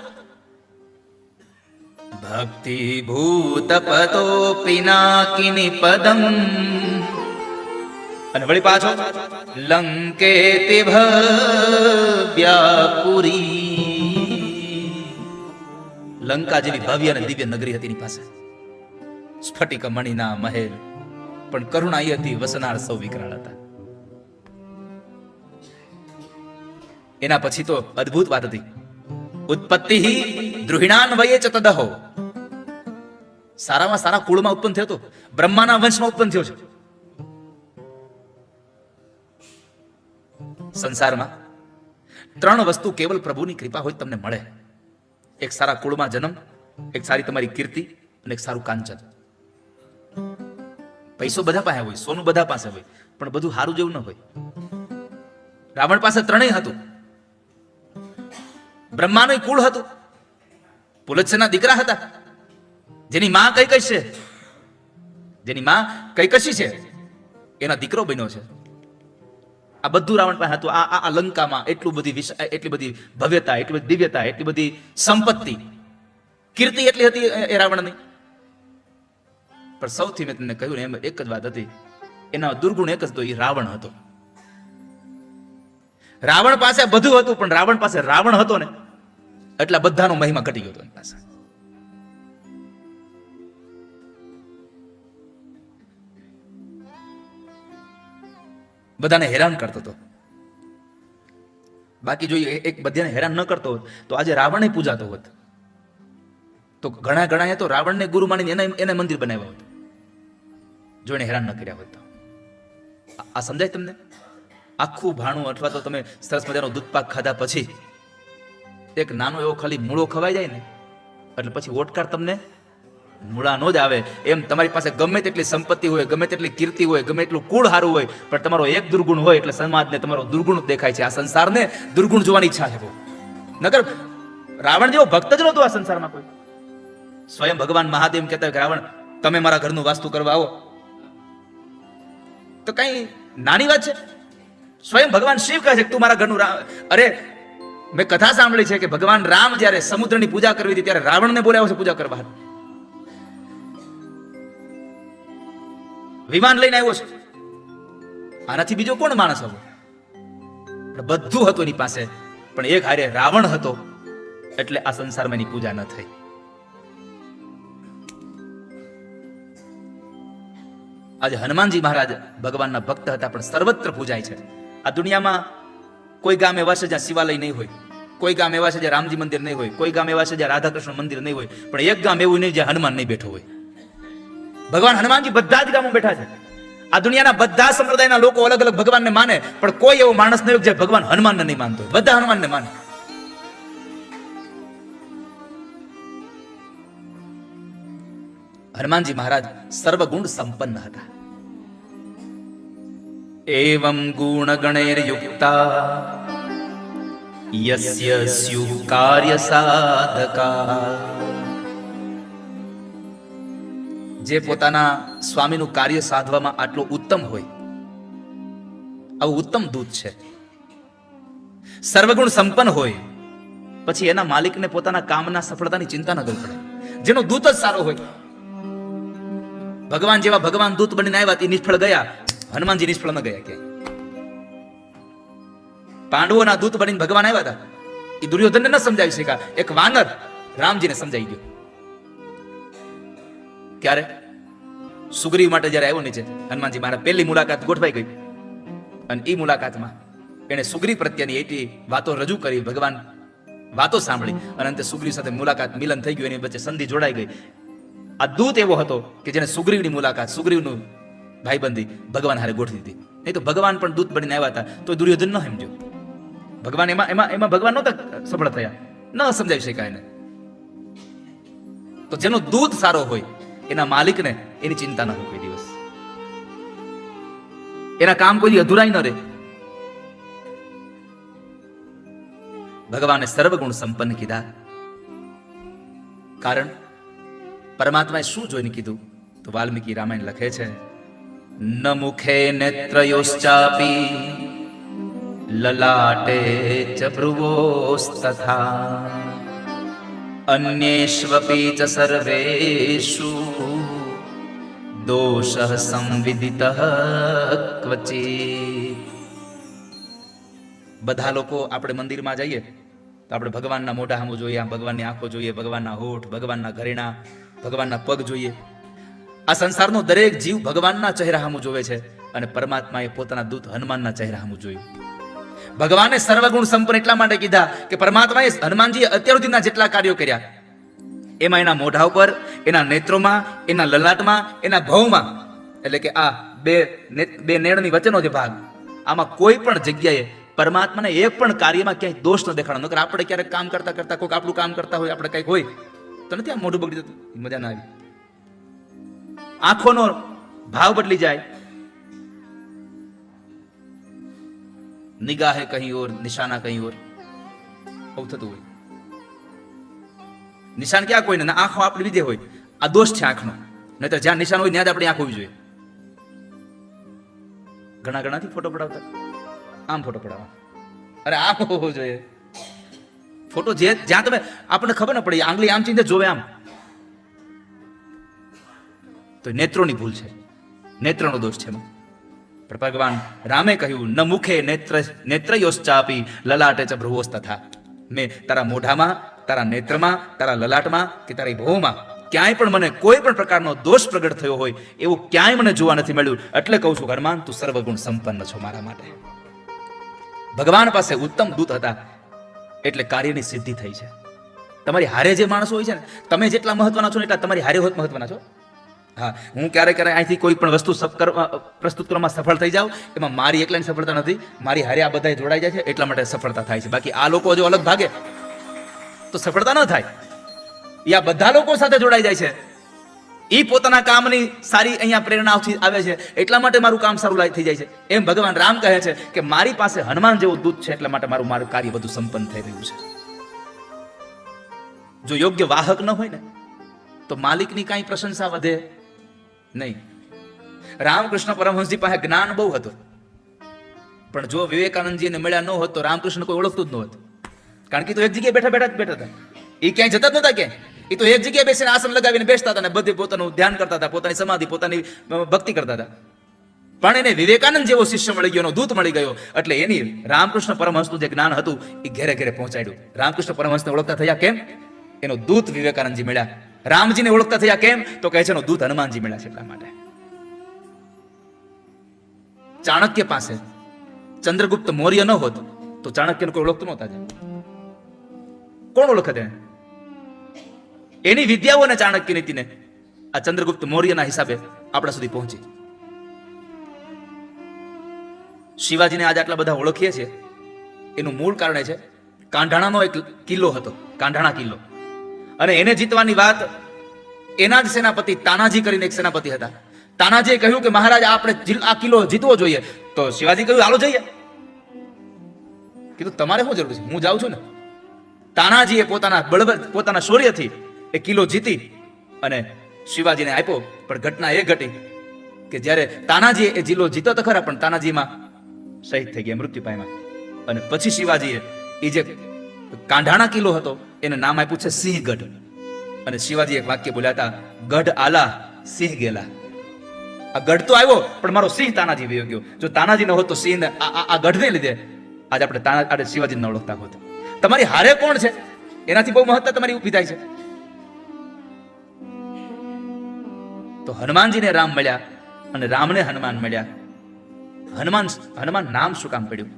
[SPEAKER 1] ભક્તિ ભૂત પતો પિનાકિની પદમ. અને વળી પાછો લંકેતિ ભવ્યાપુરી. લંકા જેવી ભવ્ય અને દિવ્ય નગરી હતી એની પાસે, સ્ફટિક મણિના મહેલ, પણ કરુણા એ હતી વસનાર સૌ વિકરાળ હતા. એના પછી તો અદ્ભુત વાત હતી. ઉત્પત્તિ દ્રુહિણાન વયે ચ તદહો. સારામાં સારા કુળમાં ઉત્પન્ન થયો હતો, બ્રહ્માના વંશમાં ઉત્પન્ન થયો છે. સંસારમાં 3 વસ્તુ કેવલ પ્રભુની કૃપા હોય તમને મળે. એક સારા કુળમાં જન્મ, એક સારી તમારી કીર્તિ અને એક સારું કાંચન. પૈસો બધા પાસે હોય, સોનું બધા પાસે હોય, પણ બધું સારું જેવું ન હોય. રાવણ પાસે 3 હતું. બ્રહ્માનું કુળ હતું, પુલત્સના દીકરા હતા, જેની માં કઈ કઈ છે, જેની માં કઈ કશી છે, એના દીકરો બન્યો છે. આ બધું રાવણ પાસે હતું. આ લંકામાં એટલી બધી ભવ્યતા, એટલી બધી દિવ્યતા, એટલી બધી સંપત્તિ, કીર્તિ એટલી હતી એ રાવણની. પણ સૌથી મેં તમને કહ્યું ને એમ એક જ વાત હતી, એના દુર્ગુણ એક જ તો, એ રાવણ હતો. રાવણ પાસે બધું હતું, પણ રાવણ પાસે રાવણ હતો ને એટલે બધાનો મહિમા ઘટી ગયો હતો એની પાસે. બધાને હેરાન કરતો હતો. બાકી જો એક બધાને હેરાન ન કરતો હોત તો આજે રાવણને પૂજાતો હોત. તો ઘણા તો રાવણને ગુરુ માનીને એને મંદિર બનાવ્યા હોત, જો એને હેરાન ન કર્યા હોત તો. આ સમજાય તમને? આખું ભાણું અથવા તો તમે સરસ મજાનો દૂધપાક ખાધા પછી એક નાનો એવો ખાલી મૂળો ખવાઈ જાય ને એટલે પછી ઓટકાર તમને મૂળા નો જ આવે. એમ તમારી પાસે ગમે તેટલી સંપત્તિ હોય, ગમે તેટલી કીર્તિ હોય, ગમે એટલું કુળ સારું હોય, પણ તમારો એક દુર્ગુણ હોય એટલે સમાજને તમારો દુર્ગુણ દેખાય છે. આ સંસારને દુર્ગુણ જોવાની ઈચ્છા છે બહુ. નકર રાવણ જેવો ભક્ત જ નહોતો આ સંસારમાં કોઈ. સ્વયં ભગવાન મહાદેવ કહેતા કે રાવણ તમે મારા ઘરનું વાસ્તુ કરવા આવો, તો કઈ નાની વાત છે? સ્વયં ભગવાન શિવ કહે છે કે તું મારા ઘરનું અરે મેં કથા સાંભળી છે કે ભગવાન રામ જ્યારે સમુદ્રની પૂજા કરવી હતી ત્યારે રાવણને બોલાવ્યો છે પૂજા કરવા. વિમાન લઈને આવ્યો છે. આનાથી બીજો કોણ માણસ હતો? બધું હતું એની પાસે, પણ એક હારે રાવણ હતો એટલે આ સંસારમાં એની પૂજા ન થઈ. આજે હનુમાનજી મહારાજ ભગવાનના ભક્ત હતા, પણ સર્વત્ર પૂજાય છે. આ દુનિયામાં કોઈ ગામ એવા છે જ્યાં શિવાલય નહીં હોય, કોઈ ગામ એવા છે જ્યાં રામજી મંદિર નહીં હોય, કોઈ ગામ એવા છે જ્યાં રાધા કૃષ્ણ મંદિર નહીં હોય, પણ એક ગામ એવું નહીં જ્યાં હનુમાન નહીં બેઠો હોય. ભગવાન હનુમાનજી બધા જ ગામો બેઠા છે. આ દુનિયાના બધા સંપ્રદાયના લોકો અલગ અલગ ભગવાનને માને, પણ કોઈ એવો માણસ નહીં જે ભગવાન હનુમાનને નહીં માનતો. બધા હનુમાનને માને. હનુમાનજી મહારાજ સર્વગુણ સંપન્ન હતા. એવં ગુણ ગણેર યુક્તા યસ્ય સ્યુઃ કાર્ય સાધકા. જે પોતાના સ્વામીનું કાર્ય સાધવામાં આટલો ઉત્તમ હોય, આવું ઉત્તમ દૂત છે. સર્વગુણ સંપન્ન હોય, પછી એના માલિકને પોતાના કામના સફળતાની ચિંતા ન કરવી પડે. જેનો દૂત જ સારો હોય. ભગવાન જેવા ભગવાન દૂત બનીને આવ્યા તે નિષ્ફળ ગયા, હનુમાનજી નિષ્ફળ ન ગયા ક્યાંય. પાંડવોના દૂત બનીને ભગવાન આવ્યા હતા, એ દુર્યોધનને ન સમજાવી શક્યા. એક વાનર રામજીને સમજાઈ ગયો. ક્યારે? સુગ્રીવ માટે જયારે આવ્યો નીચે હનુમાનજી મહારાજ, પહેલી મુલાકાત ગોઠવાઈ ગઈ અને એ મુલાકાતમાં એને સુગ્રીવ પ્રત્યેની એટલી વાતો રજૂ કરી, ભગવાન વાતો સાંભળી અને અંતે સુગ્રીવ સાથે મુલાકાત મિલન થઈ ગયું, એની વચ્ચે સંધિ જોડાઈ ગઈ. આ દૂત એવો હતો કે જેને સુગ્રીવની મુલાકાત, સુગ્રીવનું ભાઈબંધી ભગવાન હારે ગોઠવી દીધી. નહીં તો ભગવાન પણ દૂત બનીને આવ્યા હતા તો દુર્યોધન ન સમજ્યો. ભગવાન એમાં ભગવાન નહોતા સફળ થયા, ન સમજાવી શકાય એને. તો જેનો દૂત સારો હોય એના માલિકને એની ચિંતા ન હોય કોઈ દિવસ. એના કામ કોઈ અધૂરાય ન રહે. ભગવાને સર્વગુણ સંપન્ન કીધા, કારણ પરમાત્માએ શું જોઈને કીધું? તો વાલ્મીકી રામાયણ લખે છે, ન મુખે નેત્રયોશ્ચાપી લલાટે ચ ભ્રુવોસ્તથા અન્યેષ્વપી ચ સર્વેષુ દોષઃ સંવિદિતઃ ક્વચિત. બધા લોકો આપણે મંદિરમાં જઈએ તો આપણે ભગવાનના મોઢા સામું જોઈએ, ભગવાનની આંખો જોઈએ, ભગવાનના હોઠ, ભગવાનના ઘરેણા, ભગવાનના પગ જોઈએ. આ સંસારનો દરેક જીવ ભગવાનના ચહેરા સામું જોવે છે અને પરમાત્માએ પોતાના દૂત હનુમાનના ચહેરા સામું જોયું. ભગવાને સર્વગુણ સંપન્ન એટલા માટે કીધા કે પરમાત્માએ હનુમાનજીએ અત્યાર સુધીના જેટલા કાર્યો કર્યા એમાં એના મોઢા ઉપર, એના નેત્રોમાં, એના લલાટમાં, એના ભવમાં, એટલે કે આ બે નેણની વચ્ચેનો જે ભાગ, આમાં કોઈ પણ જગ્યાએ પરમાત્માને એક પણ કાર્યમાં ક્યાંય દોષ ન દેખાડો. નકર આપણે ક્યારેક કામ કરતા કરતા કોઈક આપણું કામ કરતા હોય, આપણે કંઈક હોય તો નથી આ મોઢું બગડી જતું, મજા ના આવી. આંખોનો ભાવ બદલી જાય, નિગાહે કहीं ઓર, નિશાના કहीं ઓર, આવું થતું હોય. નિશાન ક્યાં કોઈ ને આંખો આપણી લીધે હોય, આ દોષ છે આંખનો. નહીં તો જ્યાં નિશાન હોય ત્યાં જ આપણી આંખ હોવી જોઈએ. ઘણા ઘણાથી ફોટો પડાવતા, આમ ફોટો પડાવવા, અરે આમ હોવો જોઈએ ફોટો. જ્યાં તમે આપણને ખબર ન પડી, આંગળી આમ ચીંધે જોવે આમ, તો નેત્રોની ભૂલ છે, નેત્રનો દોષ છે. પણ ભગવાન રામે કહ્યું, ન મુખે નેત્રયોશ્ચાપી લલાટે ચ ભ્રુવોસ્ તથા. મેં તારા મોઢામાં, તારા નેત્રમાં, તારા લલાટમાં કે તારી ભોમાં ક્યાંય પણ મને કોઈ પણ પ્રકારનો દોષ પ્રગટ થયો હોય એવું ક્યાંય મને જોવા નથી મળ્યું. એટલે કહું છું હનુમાન, તું સર્વગુણ સંપન્ન છો મારા માટે. ભગવાન પાસે ઉત્તમ દૂત હતા એટલે કાર્યની સિદ્ધિ થઈ છે. તમારી હારે જે માણસો હોય છે ને, તમે જેટલા મહત્વના છો ને એટલા તમારી હારે હોત મહત્વના છો. હા, હું ક્યારેક અહીંથી કોઈ પણ વસ્તુ પ્રસ્તુત કરવામાં સફળ થઈ જાઉં, એમાં મારી એકલાની સફળતા નથી, મારી હારે આ બધા જોડાઈ જાય છે એટલા માટે સફળતા થાય છે. બાકી આ લોકો જો અલગ ભાગે તો સફળતા ન થાય. આ બધા લોકો સાથે જોડાઈ જાય છે, એ પોતાના કામની સારી અહીંયા પ્રેરણાથી આવે છે એટલા માટે મારું કામ સારું થઈ જાય છે. એમ ભગવાન રામ કહે છે કે મારી પાસે હનુમાન જેવો દૂત છે એટલા માટે મારું કાર્ય બધું સંપન્ન થઈ રહ્યું છે. જો યોગ્ય વાહક ન હોય ને તો માલિકની કાંઈ પ્રશંસા વધે નહીં. રામકૃષ્ણ પરમહંસજી પાસે જ્ઞાન બહુ હતું, પણ જો વિવેકાનંદજીને મળ્યા ન હોત તો રામકૃષ્ણ કોઈ ઓળખતું જ ન હોત. કારણ કે તો એક જગ્યાએ બેઠા હતા, એ ક્યાંય જતા જ નતા. ક્યાંય એ તો એક જગ્યાએ બેસીને આસન લગાવીને બેસતા હતા ને બધે પોતાનું ધ્યાન કરતા હતા, પોતાની સમાધિ, પોતાની ભક્તિ કરતા હતા. પણ એને વિવેકાનંદ જેવો શિષ્ય મળી ગયો, એનો દૂત મળી ગયો, એટલે એની રામકૃષ્ણ પરમહંસનું જે જ્ઞાન હતું એ ઘેરે ઘેરે પહોંચાડ્યું. રામકૃષ્ણ પરમહંસને ઓળખતા થયા કેમ? એનો દૂત વિવેકાનંદજી મળ્યા. રામજીને ઓળખતા થયા કેમ? તો કહે છે એનો દૂત હનુમાનજી મળ્યા છે એટલા માટે. ચાણક્ય પાસે ચંદ્રગુપ્ત મૌર્ય ન હોત તો ચાણક્યને કોઈ ઓળખતું નહોતા. કોણ ઓળખત? એની વિદ્યાઓ અને ચાણક્ય નીતિને આ ચંદ્રગુપ્ત મૌર્યના હિસાબે આપણા સુધી પહોંચી. શિવાજીને આજે આટલા બધા ઓળખીએ છીએ એનું મૂળ કારણ છે કાંઢાણાનો એક કિલ્લો હતો, કાંઢાણા કિલ્લો, અને એને જીતવાની વાત એના જ સેનાપતિ તાનાજી કરીને એક સેનાપતિ હતા. તાનાજીએ કહ્યું કે મહારાજ આપણે આ કિલ્લો જીતવો જોઈએ. તો શિવાજી કહ્યું હાલો જઈએ. કીધું તમારે શું જરૂર છે, હું જાઉં છું ને. તાનાજીએ પોતાના બળવત, પોતાના શૌર્યથી એ કિલ્લો જીતી અને શિવાજીને આપ્યો. પણ ઘટના એ ઘટી કે જ્યારે તાનાજીએ એ જિલ્લો જીતો તો ખરા, પણ તાનાજીમાં શહીદ થઈ ગયા, મૃત્યુ પામ્યા. અને પછી શિવાજીએ એ જે કાંઢાણા કિલ્લો હતો એને નામ આપ્યું છે સિંહગઢ. અને શિવાજી એક વાક્ય બોલ્યા હતા, ગઢ આલા સિંહ ગેલા. આ ગઢ તો આવ્યો પણ મારો સિંહ તાનાજી વયો ગયો. જો તાનાજી ન હોત તો સિંહ આ ગઢને લીધે આજે આપણે શિવાજીને ન ઓળખતા હોત. તમારી હારે કોણ છે એનાથી બહુ મહત્તા તમારી ઊભી થાય છે. તો હનુમાનજીને રામ મળ્યા અને રામને હનુમાન મળ્યા. હનુમાન નામ શું કામ પડ્યું?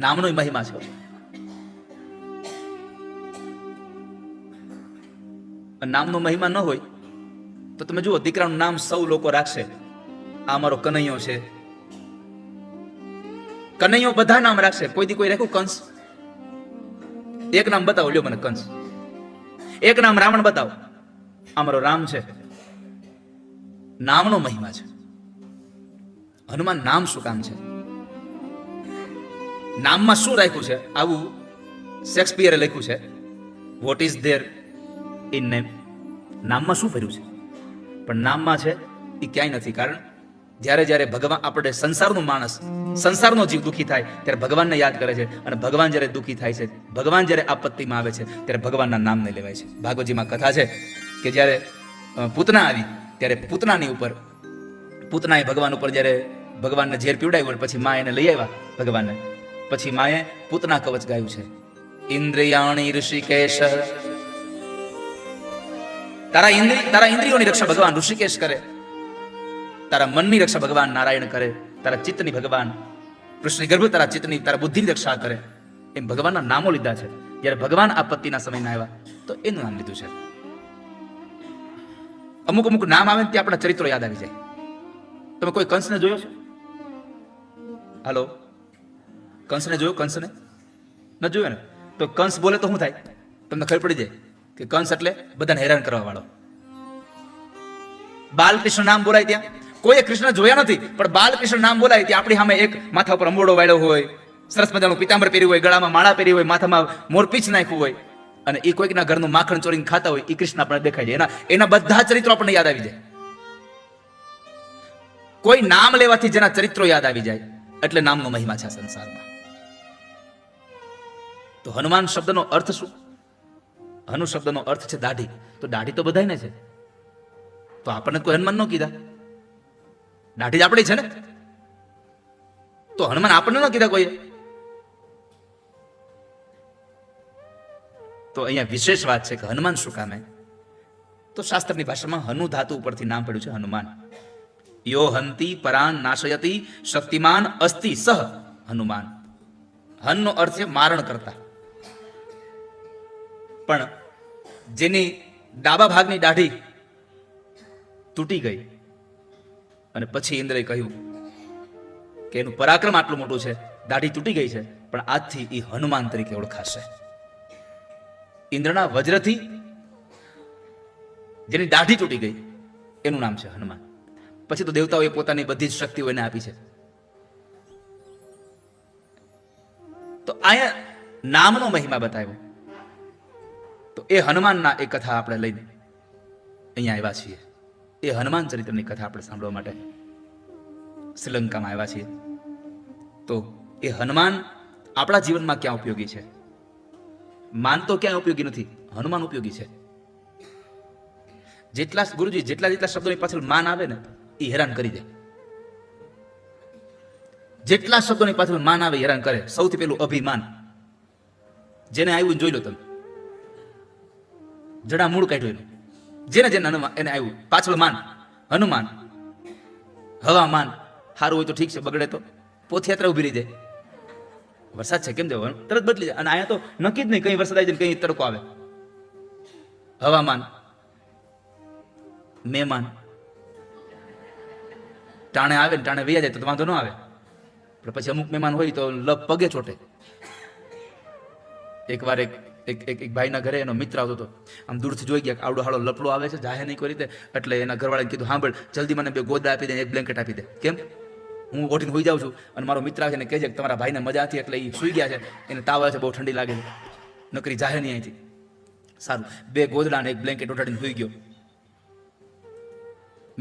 [SPEAKER 1] નામનો મહિમા છે. નામનો મહિમા ન હોય તો તમે જુઓ, દીકરાનું નામ સૌ લોકો રાખશે. આ મારો કનૈયો છે, કનૈયો બધા નામ રાખશે. કોઈ દી કોઈ રાખ્યું કંસ? એક નામ બતાવો, લ્યો મને કંસ. એક નામ રાવણ બતાવો. આ મારો રામ છે. નામનો મહિમા છે. હનુમાન નામ શું કામ છે? નામમાં શું રાખ્યું છે? આવું શેક્સપિયરે લખ્યું છે, what is there in name. નામમાં શું ભર્યું છે? પણ નામમાં છે એ ક્યાંય નથી. કારણ જ્યારે જ્યારે ભગવાન, આપણે સંસારનો માણસ, સંસારનો જીવ દુઃખી થાય ત્યારે ભગવાનને યાદ કરે છે, અને ભગવાન જ્યારે દુઃખી થાય છે, ભગવાન જ્યારે આપત્તિમાં આવે છે ત્યારે ભગવાનના નામને લેવાય છે. ભાગવતજીમાં કથા છે કે જ્યારે પૂતના આવી ત્યારે પૂતનાની ઉપર, પૂતનાએ ભગવાન ઉપર જ્યારે ભગવાનને ઝેર પીવડાવ્યું પછી મા એને લઈ આવ્યા ભગવાનને. પછી માએ પૂતના કવચ ગાયું છે, ઇન્દ્રિયાણી ઋષિકેશ. તારા ઇન્દ્રિયોની રક્ષા ભગવાન ઋષિકેશ કરે, તારા મનની રક્ષા ભગવાન નારાયણ કરે, તારા ચિત્તની ભગવાન કૃષ્ણ ગર્ભ, તારા ચિત્તની, તારા બુદ્ધિની રક્ષા કરે. એમ ભગવાનના નામો લીધા છે. જ્યારે ભગવાન આપત્તિના સમયમાં આવ્યા તો એનું નામ લીધું છે. અમુક અમુક નામ આવે ત્યાં આપણા ચરિત્રો યાદ આવી જાય. તમે કોઈ કંસને જોયો છે? હાલો, કંસને જોયો? કંસને ન જોયો ને? તો કંસ બોલે તો શું થાય? તમને ખબર પડી જાય કે કંસ એટલે બધાને હેરાન કરવા વાળો. બાલકૃષ્ણ નામ બોલાય ત્યાં, કોઈએ કૃષ્ણ જોયા નથી પણ બાલકૃષ્ણ નામ બોલાય ત્યાં આપણી સામે એક માથા ઉપર અંબોડો વાળ્યો હોય, સરસ મજાનું પિતાંબર પહેર્યું હોય, ગળામાં માળા પહેરી હોય, માથામાં મોરપીંછ નાખ્યું હોય, અને એ કોઈકના ઘરનું માખણ ચોરીને ખાતા હોય, એ કૃષ્ણ આપણને દેખાય છે. એના બધા ચરિત્રો આપણને યાદ આવી જાય. કોઈ નામ લેવાથી જેના ચરિત્રો યાદ આવી જાય એટલે નામનો મહિમા છે આ સંસારમાં. તો હનુમાન શબ્દનો અર્થ શું? હનુ શબ્દનો અર્થ છે દાઢી. તો દાઢી તો બધાયને છે, તો આપણને કોઈ હનુમાન ન કીધા? દાઢી જ આપણી છે ને, તો હનુમાન આપણને ન કીધા કોઈએ? તો અહીંયા વિશેષ વાત છે કે હનુમાન શું કામે? તો શાસ્ત્રની ભાષામાં હનુ ધાતુ ઉપરથી નામ પડ્યું છે હનુમાન. યો હંતી પરાન નાશયતી શક્તિમાન અસ્તિ સહ હનુમાન. હનનો અર્થ છે મારણ કરતા. પણ જેની ડાબા ભાગની દાઢી તૂટી ગઈ અને પછી ઇન્દ્રએ કહ્યું કે એનું પરાક્રમ આટલું મોટું છે, દાઢી તૂટી ગઈ છે, પણ આજથી એ હનુમાન તરીકે ઓળખાશે. ઇન્દ્રના વજ્રથી જેની દાઢી તૂટી ગઈ એનું નામ છે હનુમાન. પછી તો દેવતાઓએ પોતાની બધી જ શક્તિઓ એને આપી છે. તો અહીંયા નામનો મહિમા બતાવ્યો. તો એ હનુમાનના એ કથા આપણે લઈને અહીંયા આવ્યા છીએ. એ હનુમાન ચરિત્રની કથા આપણે સાંભળવા માટે શ્રીલંકામાં આવ્યા છીએ. તો એ હનુમાન આપણા જીવનમાં ક્યાં ઉપયોગી છે? માન તો ક્યાં ઉપયોગી નથી, હનુમાન ઉપયોગી છે. જેટલા ગુરુજી જેટલા શબ્દોની પાછળ માન આવે ને એ હેરાન કરી દે. જેટલા શબ્દોની પાછળ માન આવે હેરાન કરે. સૌથી પહેલું અભિમાન. જેને આવ્યું જોઈ લો તમે, જડા મૂળ કાઢ્યું એનું. જેને એને આવ્યું પાછળ માન. હનુમાન હવામાન સારું હોય તો ઠીક છે, બગડે તો પોથયાત્રા ઉભી રહી જાય. વરસાદ છે કેમ દેવો તરત બદલી જાય. અને અહીંયા તો નક્કી જ નહીં, કઈ વરસાદ આવી જાય કઈ તડકો આવે. હવામાન મહેમાન ટાણે આવે ને ટાણે વૈયા જાય તો વાંધો ન આવે, પણ પછી અમુક મહેમાન હોય તો લપ પગે ચોટે. એકવાર એક ભાઈના ઘરે એનો મિત્ર આવતો હતો. આમ દૂરથી જોઈ ગયા આવડો હાડો લપડો આવે છે, જાહે નહીં કોઈ રીતે. એટલે એના ઘરવાળાને કીધું, સાંભળ જલ્દી મને 2 ગોદડા આપી દે, 1 બ્લેન્કેટ આપી દે. કેમ? હું ઓઢીને હોઈ જાઉં છું અને મારો મિત્ર આવે છે ને કહે છે કે તમારા ભાઈને મજા હતી એટલે એ સૂઈ ગયા છે, એને તાવ આવે છે, બહુ ઠંડી લાગે છે, નકરી જાહે નહીં અહીંથી. સારું, 2 ગોદડા અને 1 બ્લેન્કેટ ઓઢાડીને હોઈ ગયો.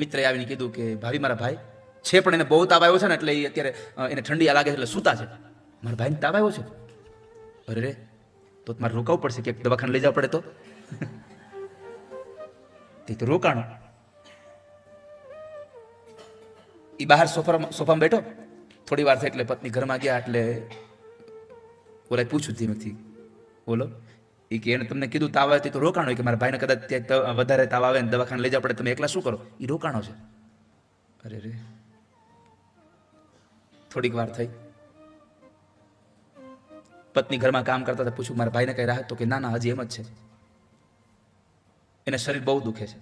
[SPEAKER 1] મિત્રએ આવીને કીધું કે ભાભી મારા ભાઈ છે પણ એને બહુ તાવ આવ્યો છે ને એટલે એ અત્યારે એને ઠંડી લાગે છે એટલે સૂતા છે. મારા ભાઈને તાવ આવ્યો છે? અરે રે, તો મારે રોકાવું પડશે, કે દવાખાને લઈ જવા પડે તો. તે તો રોકાણો. એ બહાર સોફામાં બેઠો. થોડી વાર થઈ એટલે પત્ની ઘરમાં ગયા એટલે ઓલા પૂછ્યું ધીમેથી, બોલો. એ કે એને તમને કીધું તાવ આવે તો રોકાણો. કે મારા ભાઈને કદાચ ત્યાં વધારે તાવ આવે ને દવાખાને લઈ જવા પડે, તમે એકલા શું કરો? એ રોકાણો છે. અરે રે. થોડીક વાર થઈ, પત્ની ઘરમાં કામ કરતા હતા, પૂછ્યું મારા ભાઈને કઈ રાહત? તો કે ના ના હજી એમ જ છે, એને શરીર બહુ દુખે છે.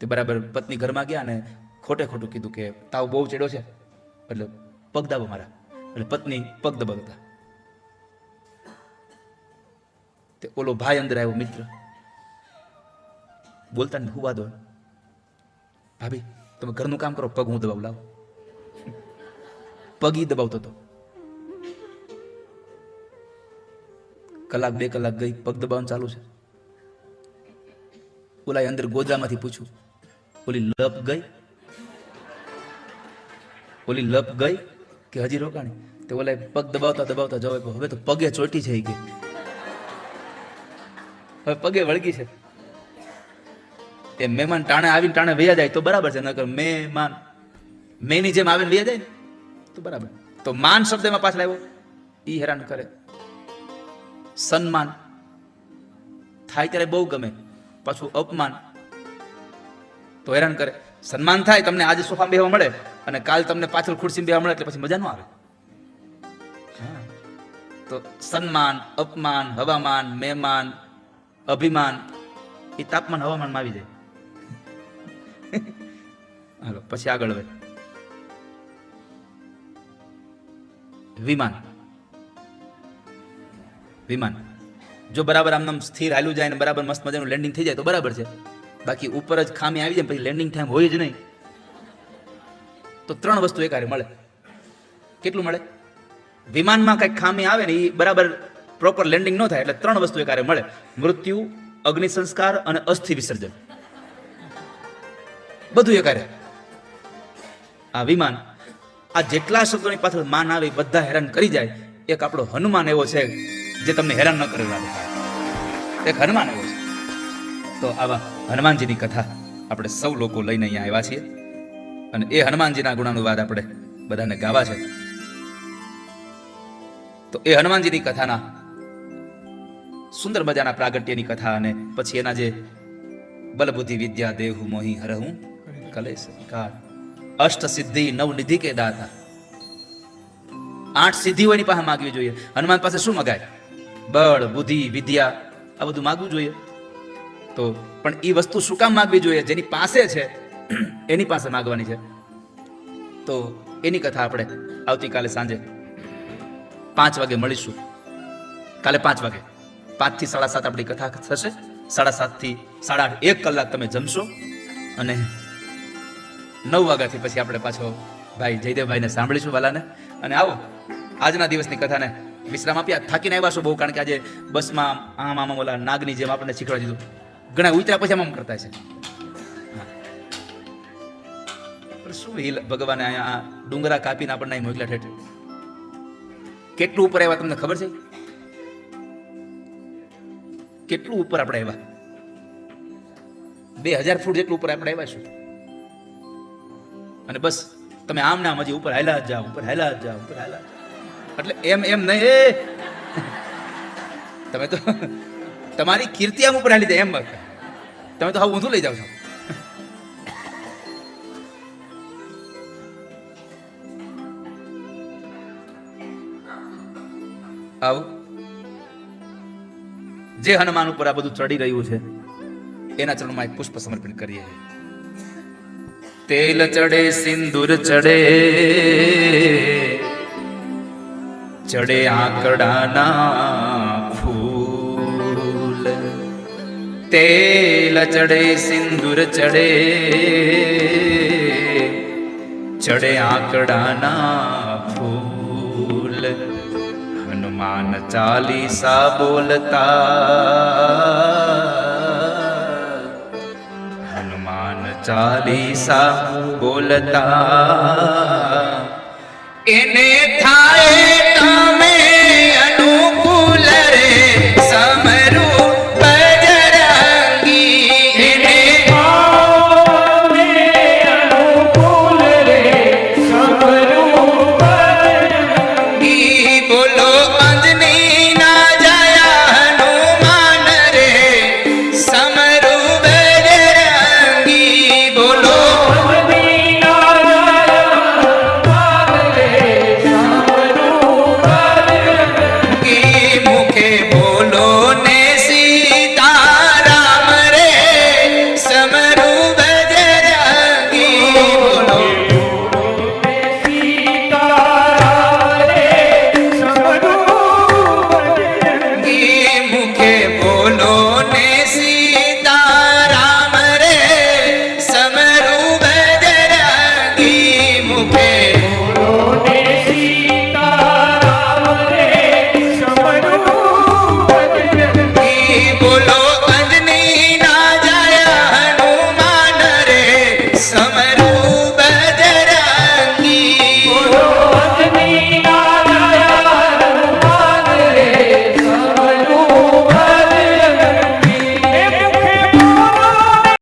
[SPEAKER 1] તે બરાબર પત્ની ઘરમાં ગયા અને ખોટે ખોટું કીધું કે તાવ બહુ ચડ્યો છે એટલે પગ દાબો મારા. એટલે પત્ની પગ દબાવતા. તે ઓલો ભાઈ અંદર આવ્યો, મિત્ર, બોલતા ને હુવા દો. ભાભી તમે ઘરનું કામ કરો, પગ હું દબાવ લાવો. પગ ઈ દબાવતો હતો. કલાક 2 કલાક ગઈ, પગ દબાવવાનું ચાલુ છે. ઓલા અંદર ગોદડામાંથી પૂછ્યું, ઓલી લપ ગઈ? ઓલી લપ ગઈ કે હજી રોકાણી? તે ઓલા પગ દબાવતા દબાવતા જવાય, હવે તો પગે ચોટી છે. કે હવે પગે વળગી છે. એ મહેમાન ટાણે આવીને ટાણે વૈયા જાય તો બરાબર છે, નકર મહેમાન મેની જેમ આવીને વૈયા જાય ને તો બરાબર. તો માન શબ્દ એમાં પાછળ આવ્યો, ઈ હેરાન કરે. સન્માન થાય ત્યારે બહુ ગમે, પાછું અપમાન તો હેરાન કરે. સન્માન થાય, તમને આજે સોફામાં બેહવા મળે અને કાલ તમને પાછળ ખુરશીમાં બેહવા મળે એટલે પછી મજા ન આવે. તો સન્માન, અપમાન, હવામાન, મહેમાન, અભિમાન એ તાપમાન હવામાનમાં આવી જાય. હાલો પછી આગળ હવે વિમાન. વિમાન જો બરાબર આમ સ્થિર હાલ્યું જાય ને બરાબર મસ્ત મજાનું લેન્ડિંગ થઈ જાય તો બરાબર છે. બાકી ઉપર જ ખામી આવી જાય પછી લેન્ડિંગ ટાઈમ હોય જ નહીં. તો 3 વસ્તુ એકારે મળે. કેટલું મળે? વિમાનમાં કંઈક ખામી આવે ને એ બરાબર પ્રોપર લેન્ડિંગ ન થાય એટલે 3 વસ્તુ એકારે મળે: મૃત્યુ, અગ્નિ સંસ્કાર અને અસ્થિ વિસર્જન. બધું એકારે. આ વિમાન આ જેટલા શબ્દોની પાછળ માન આવે બધા હેરાન કરી જાય. એક આપણો હનુમાન એવો છે જે તમને હેરાન ન કરે. એક હનુમાન એવો છે. તો આવા હનુમાનજીની કથા આપણે સૌ લોકો લઈને અહીંયા આવ્યા છીએ અને એ હનુમાનજીના ગુણાનુવાદ આપણે બધાને ગાવા છે. તો એ હનુમાનજીની કથાના સુંદર મજાના પ્રાગટ્યની કથા અને પછી એના જે બલબુદ્ધિ વિદ્યા દેહુ મોહી હરહું કલેશ વિકાર અષ્ટ સિદ્ધિ નવ નિધિ કે દાતા. 8 સિદ્ધિઓ એની પાસે માગવી જોઈએ. હનુમાન પાસે શું મગાય? બળ, બુદ્ધિ, વિદ્યા, આ બધું માગવું જોઈએ. તો પણ એ વસ્તુ શું કામ માગવી જોઈએ? જેની પાસે છે એની પાસે માગવાની છે. તો એની કથા આપણે આવતીકાલે સાંજે 5 વાગે મળીશું. કાલે 5 વાગે 5 થી 7:30 આપણી કથા થશે. 7:30 થી 8:30 1 કલાક તમે જમશો અને 9 વાગ્યાથી પછી આપણે પાછો ભાઈ જયદેવભાઈને સાંભળીશું વાલાને. અને આવો આજના દિવસની કથાને વિશ્રામ આપ્યા. થાકીને આવ્યા છો બહુ, કારણ કે આજે બસમાં આમ ઓલા નાગની જેમ આપણને શીખવાડી દીધું. ઘણા ઉતર્યા પછી આમ કરતા છે. શું ભગવાને અહીંયા ડુંગરા કાપીને આપણને અહીં મોકલ્યા ઠેઠ. કેટલું ઉપર આવ્યા તમને ખબર છે? કેટલું ઉપર આપણે આવ્યા? 2000 ફૂટ જેટલું ઉપર આપણે આવ્યા છું. અને બસ તમે આમ ના હજી ઉપર હાલ્યા જ જાઓ, ઉપર હાલ્યા જ જાઓ, ઉપર હાલ્યા. એટલે એમ નહીં, તમે તો તમારી કીર્તિ આમ ઉપર હાલી જાય એમ. તમે તો હા ઊંધું લઈ જાઓ છો. આવું જે હનુમાન ઉપર આ બધું ચડી રહ્યું છે એના ચરણમાં એક પુષ્પ સમર્પણ કરીએ. તેલ ચડે સિંદૂર ચડે, ચડે આંકડાના ફૂલ. તેલ ચડે સિંદૂર ચડે, ચડે આંકડાના ફૂલ. હનુમાન ચાલીસા બોલતા, હનુમાન ચાલીસા બોલતા એને થાય